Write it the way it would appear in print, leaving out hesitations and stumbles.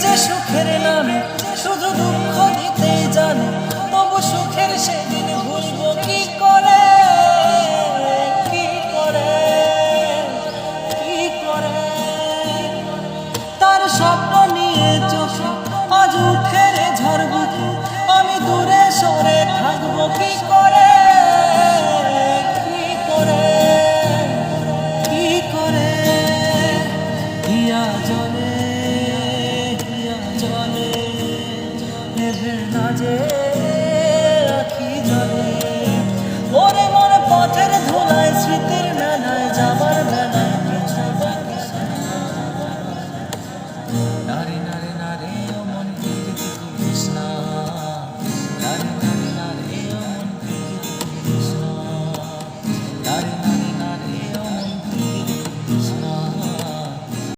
যে সুখের নামে শুধু দুঃখ দিতেই জানে, তবু সুখের সেদিন ভুলবো কি করে, কি করে, কি করে। তার স্বপ্ন নিয়ে চোখে আজ উঠে রে ঝড় বুকে, আমি দূরে সরে থাকবো কি করে, কি করে, কি করে। হিয়া জলে